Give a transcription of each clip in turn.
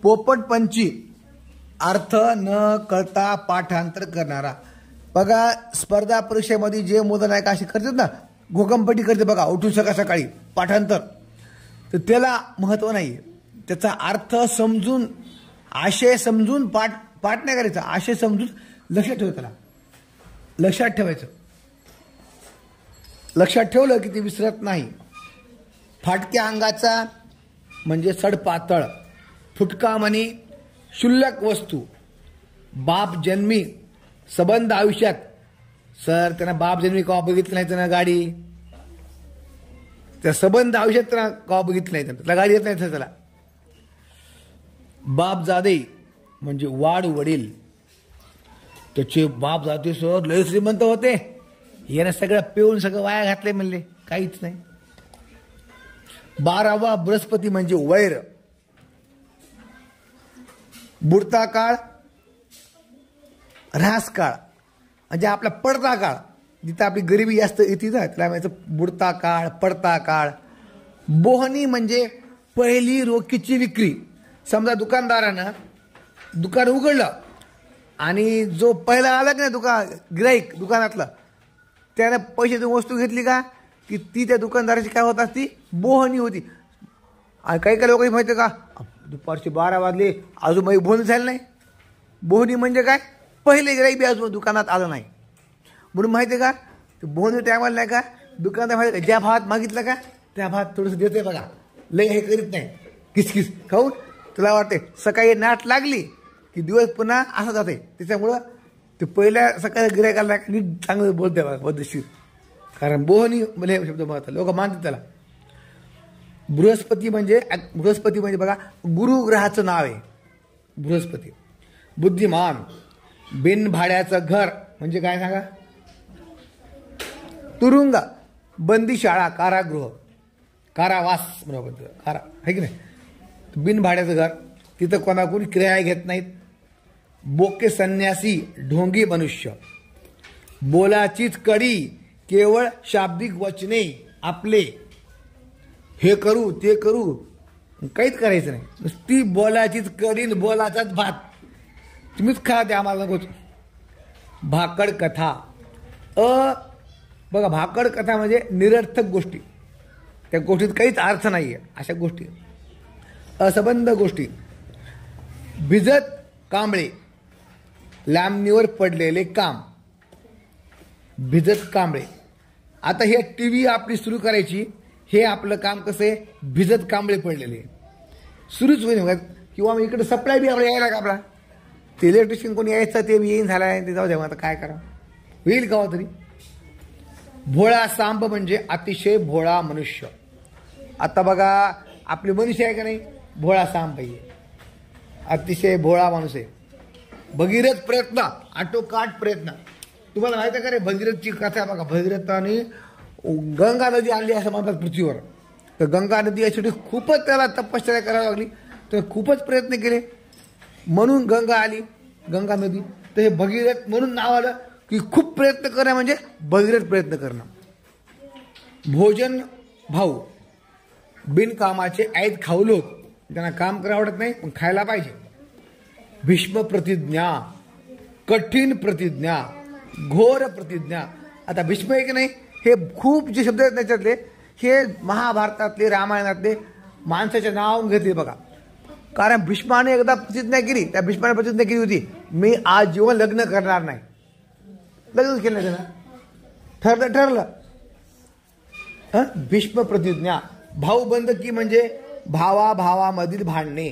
पोपटपंची अर्थ न कळता पाठांतर करणारा. बघा स्पर्धा परीक्षेमध्ये जे मुलं नाही का असे करतात ना, घोकंपट्टी करते बघा उठून सकाळी पाठांतर, तर त्याला महत्व नाही. त्याचा अर्थ समजून आशय समजून पाठ नाही करायचा, आशय समजून लक्षात ठेव, त्याला लक्षात ठेवायचं. लक्षात ठेवलं की ते विसरत नाही. फाटक्या अंगाचा म्हणजे सडपातळ, फुटका म्हणी शुल्लक वस्तू, बाप जन्मी संबंध आयुष्यात. सर त्यांना बाप जन्मी कवा बघितलं नाही, त्यांना गाडी, त्या संबंध आयुष्यात त्यांना कवा बघितलं नाही, त्याला गाडी येत नाही त्याला. बाप जादे म्हणजे वाढ वडील, त्याचे बाप जाते सर लय श्रीमंत होते, याने सगळं पिऊन सगळं वाया घातले म्हणले, काहीच नाही. 12वा बृहस्पती म्हणजे वैर. बुडता काळ, ऱ्हास काळ म्हणजे आपला पडता काळ, जिथं आपली गरिबी जास्त येते ना त्याला म्हणायचं बुडता काळ, पडता काळ. बोहनी म्हणजे पहिली रोखीची विक्री. समजा दुकानदारानं दुकान उघडलं आणि जो पहिला आला की नाही गिराईक दुकानातला, त्याने पैशाची वस्तू घेतली का की ती त्या दुकानदाराची काय होत असती, बोहनी होती. आणि काही काही लोकांनी माहिती का, दुपारचे 12 वाजले अजून माझी बोहनी झाली नाही. बोहनी म्हणजे काय, पहिले गिराईक बी अजून दुकानात आलं नाही म्हणून माहिती आहे का, बोहनी टायमाला नाही का दुकानदार माहिती, ज्या भावात मागितलं का त्या भावात थोडंसं देते बघा, लय हे करीत नाही, किसकिस खाऊन. तुला वाटते सकाळी नाट लागली की दिवस पुन्हा असं जाते, त्याच्यामुळं ते पहिल्या सकाळी गिरायकाला नीट चांगलं बोलते बघा पद्धतशीर, कारण बोहनी म्हणजे शब्द महत्व लोक मानतात त्याला. बृहस्पती म्हणजे बघा गुरुग्रहाचं नाव आहे बृहस्पती. बुद्धिमान. बिन भाड्याचं घर म्हणजे काय सांगा, तुरुंग, बंदीशाळा, कारागृह, कारावास बरोबर कारा आहे की नाही. बिन भाड्याचं घर, तिथं कोणाकोणी किराया घेत नाहीत. बोके संन्यासी, ढोंगी मनुष्य. बोलाचीच कडी, केवळ शाब्दिक वचने आपले, हे करू ते करू, काहीच करायचं नाही, नुसती बोलाचीच कडी, बोलाचाच भात, तुम्हीच खा ते आम्हाला नकोच. भाकड कथा. बघा भाकड कथा म्हणजे निरर्थक गोष्टी, त्या गोष्टीत काहीच अर्थ नाही आहे अशा गोष्टी, असंबंध गोष्टी. भिजत कांबळे, लांबणीवर पडलेले काम. भिजत कांबळे. आता हे टीव्ही आपली सुरू करायची, हे आपलं काम कसं आहे, भिजत कांबळे पडलेले सुरूच होईल बघा. किंवा मग इकडे सप्लाय बी आपल्याला यायला का, आपला ते इलेक्ट्रिशियन कोणी यायचं ते बी येईन झाला आहे, ते जाऊ द्या, आता काय करा, होईल का तरी. भोळा सांब म्हणजे अतिशय भोळा मनुष्य. आता बघा आपले मनुष्य आहे का नाही, भोळा सांब पाहिजे, अतिशय भोळा माणूस आहे. भगीरथ प्रयत्न, आटोकाट प्रयत्न. तुम्हाला माहिती आहे का रे भगीरथची कथा बघा. भगीरथाने गंगा नदी आणली असं म्हणतात पृथ्वीवर, तर गंगा नदी यासाठी खूपच त्याला तपश्चर्या करावी लागली, तर खूपच प्रयत्न केले म्हणून गंगा आली, गंगा नदी. तर हे भगीरथ म्हणून नाव आलं की खूप प्रयत्न करणं म्हणजे भगीरथ प्रयत्न करणं. भोजन भाऊ. बिनकामाचे ऐत खाऊ लोक, त्यांना काम करावं आवडत नाही पण खायला पाहिजे. भीष्म प्रतिज्ञा, कठीण प्रतिज्ञा, घोर प्रतिज्ञा. आता भीष्म आहे की नाही, हे खूप जे शब्द आहेत त्याच्यातले हे महाभारतातले रामायणातले माणसाच्या नावावरून घेतले बघा. कारण भीष्माने एकदा प्रतिज्ञा केली, त्या भीष्माने प्रतिज्ञा केली होती, मी आज जीवन लग्न करणार नाही. लग्न केलं नाही त्यानं, ठरलं. भीष्म प्रतिज्ञा. भाऊबंदकी म्हणजे भावाभावामधील भांडणे.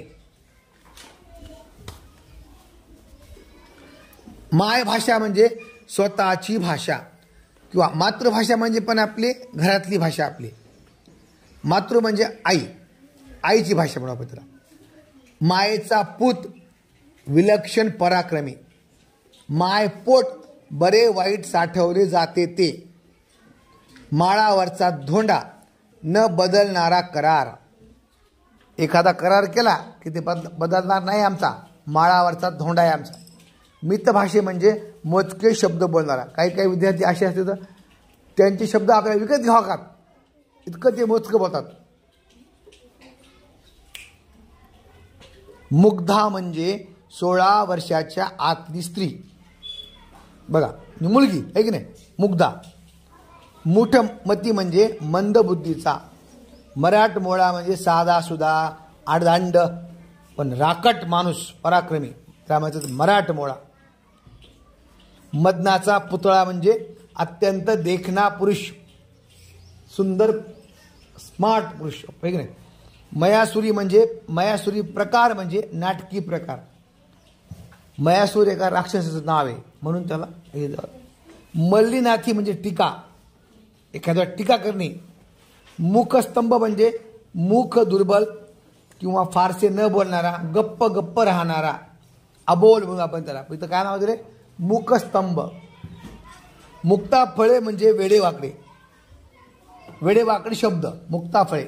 मायभाषा म्हणजे स्वतःची भाषा, किंवा मातृभाषा म्हणजे पण आपली घरातली भाषा आपली. मातृ म्हणजे आई, आईची भाषा म्हणू आपण त्याला. मायेचा पूत, विलक्षण पराक्रमी. मायपोट, बरे वाईट साठवले जाते ते. माळावरचा धोंडा, न बदलणारा करार. एखादा करार केला की ते बदलणार नाही आमचा, माळावरचा धोंडा आहे आमचा. मितभाषे म्हणजे मोजके शब्द बोलणारा. काही काही विद्यार्थी असे असते तर त्यांचे शब्द आपल्याला विकत घ्यावा का, इतकं ते मोजकं बोलतात. मुग्धा म्हणजे 16 वर्षाच्या आतली स्त्री, बघा मुलगी आहे की नाही, मुग्धा. मूठमती म्हणजे मंदबुद्धीचा. मराठमोळा म्हणजे साधा सुधा आडदांड पण राकट माणूस, पराक्रमी, त्यामुळे मराठमोळा. मदनाचा पुतळा म्हणजे अत्यंत देखणा पुरुष, सुंदर स्मार्ट पुरुष, आहे की नाही. मयासुरी म्हणजे मयासुरी प्रकार म्हणजे नाटकी प्रकार. मयासूर एका राक्षसाचं नाव आहे म्हणून त्याला हे. मल्लीनाथी म्हणजे टीका, एखाद्या टीका करणे. मुखस्तंभ म्हणजे मुख दुर्बल किंवा फारसे न बोलणारा, गप्प गप्प राहणारा, अबोल म्हणून आपण त्याला. इथं काय नाव दिले, मुखस्तंभ. मुक्ताफळे म्हणजे वेडेवाकडे, वेडेवाकडे शब्द मुक्ताफळे.